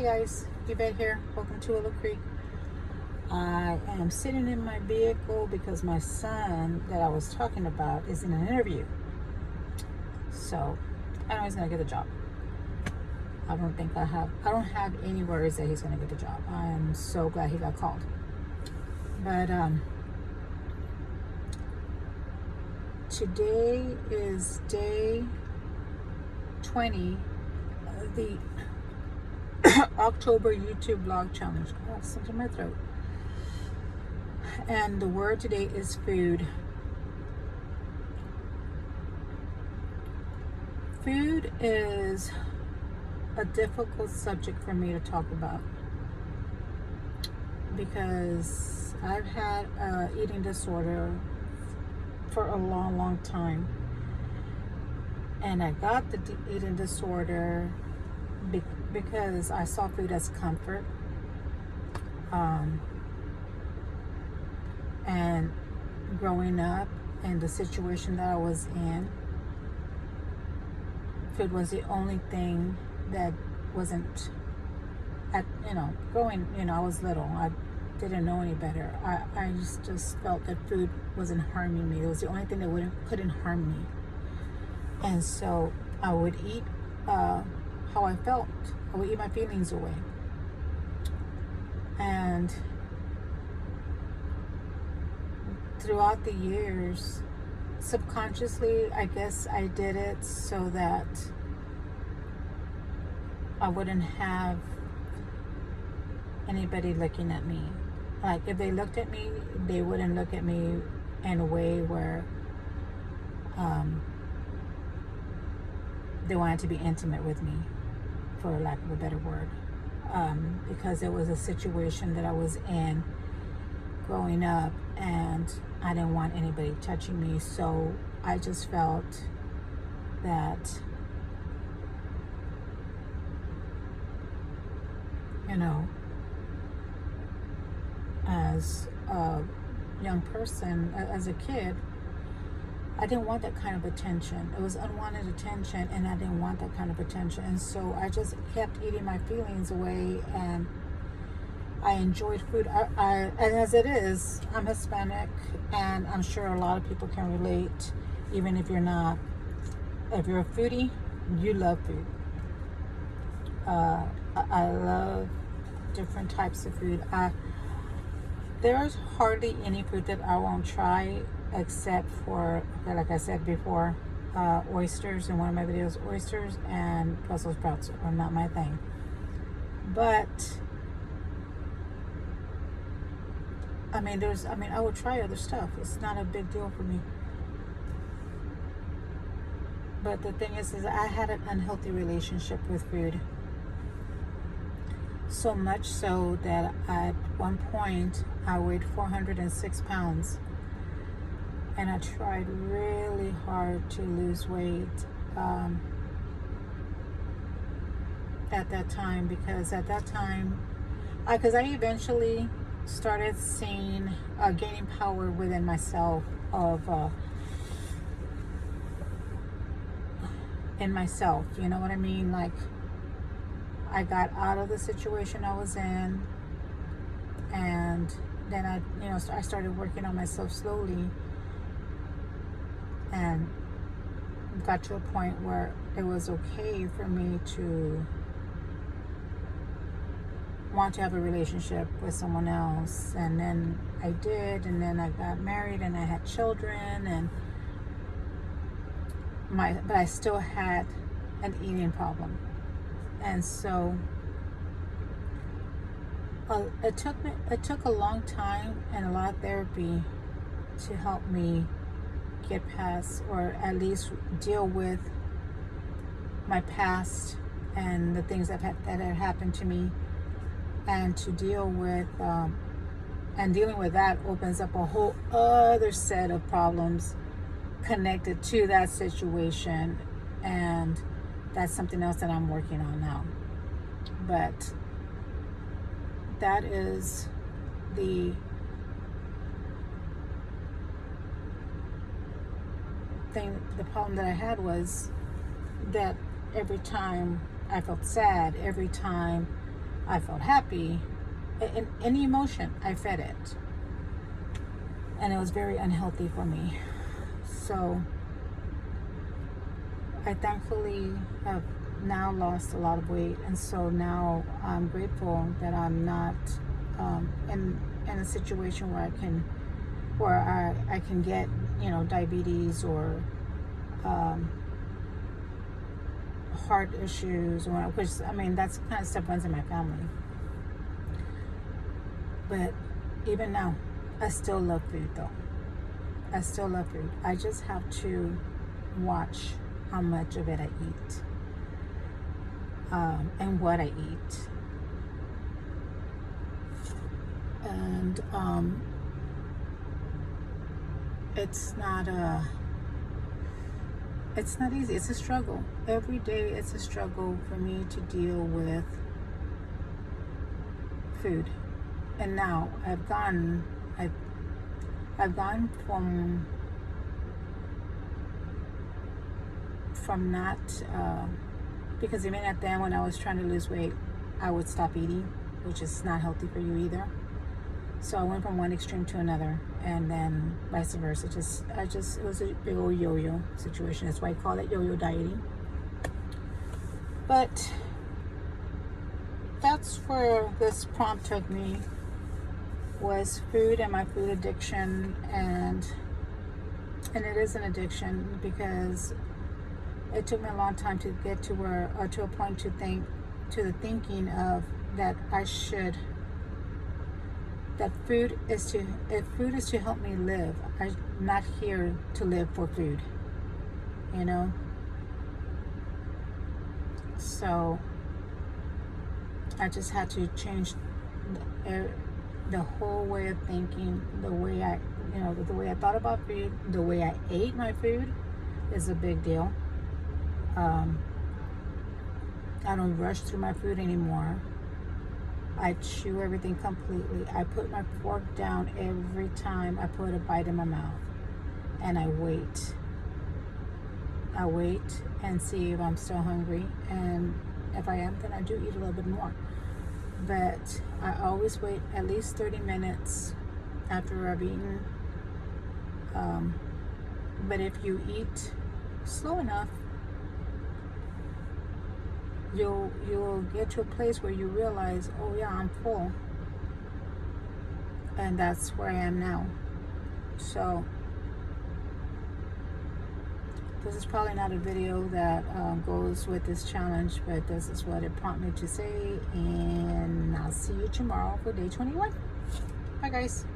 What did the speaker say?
guys, Yvette here. Welcome to Willow Creek. I am sitting in my vehicle because my son that I was talking about is in an interview. So I know he's gonna get the job. I don't have any worries that he's gonna get the job. I am so glad he got called. But today is day 20 of the October YouTube vlog challenge. I have something in my throat. And the word today is food. Food is a difficult subject for me to talk about because I've had an eating disorder for a long time. And I got the eating disorder because I saw food as comfort. And growing up and the situation that I was in, food was the only thing that wasn't, I was little. I didn't know any better. I just felt that food wasn't harming me. It was the only thing that couldn't harm me. And so I would eat how I felt. I would eat my feelings away. And throughout the years, subconsciously, I guess I did it so that I wouldn't have anybody looking at me. Like, if they looked at me, they wouldn't look at me in a way where they wanted to be intimate with me, for lack of a better word, because it was a situation that I was in growing up, and I didn't want anybody touching me. So I just felt that, as a young person, as a kid, I didn't want that kind of attention. It was unwanted attention, and I didn't want that kind of attention. And so I just kept eating my feelings away, and I enjoyed food. And as it is, I'm Hispanic, and I'm sure a lot of people can relate, even if you're not. If you're a foodie, you love food. I love different types of food. There's hardly any food that I won't try, except for, like I said before, oysters. In one of my videos, oysters and Brussels sprouts are not my thing. But I would try other stuff. It's not a big deal for me. But the thing is I had an unhealthy relationship with food. So much so that at one point I weighed 406 pounds. And I tried really hard to lose weight at that time, because at that time, because I eventually started seeing gaining power within myself in myself, you know what I mean? Like, I got out of the situation I was in, and then I started working on myself slowly, and got to a point where it was okay for me to want to have a relationship with someone else. And then I did, and then I got married, and I had children, and but I still had an eating problem. And so it took a long time and a lot of therapy to help me get past, or at least deal with, my past and the things that had happened to me. And to deal with, and dealing with that opens up a whole other set of problems connected to that situation. And that's something else that I'm working on now. But that is the problem that I had, was that every time I felt sad, every time I felt happy. In any emotion, I fed it. And it was very unhealthy for me. So I thankfully have now lost a lot of weight, and so now I'm grateful that I'm not in a situation where I can get, you know, diabetes or heart issues, or which, I mean, that's kind of stuff runs in my family. But even now, I still love food though. I still love food. I just have to watch how much of it I eat, and what I eat. And it's not easy. It's a struggle. Every day it's a struggle for me to deal with food. And now I've gone from not, because even at then when I was trying to lose weight, I would stop eating, which is not healthy for you either. So I went from one extreme to another, and then vice versa. It was a big old yo-yo situation. That's why I call it yo-yo dieting. But that's where this prompt took me, was food and my food addiction. And it is an addiction, because it took me a long time to get to where, or to a point to the thinking of that that if food is to help me live, I'm not here to live for food, you know. So I just had to change the whole way of thinking, the way I thought about food, the way I ate my food is a big deal. I don't rush through my food anymore. I chew everything completely. I put my fork down every time I put a bite in my mouth, and I wait. I wait and see if I'm still hungry, and if I am, then I do eat a little bit more. But I always wait at least 30 minutes after I've eaten. But if you eat slow enough, you'll get to a place where you realize, oh yeah, I'm full. And that's where I am now. So this is probably not a video that goes with this challenge, but this is what it prompted me to say. And I'll see you tomorrow for day 21. Bye guys.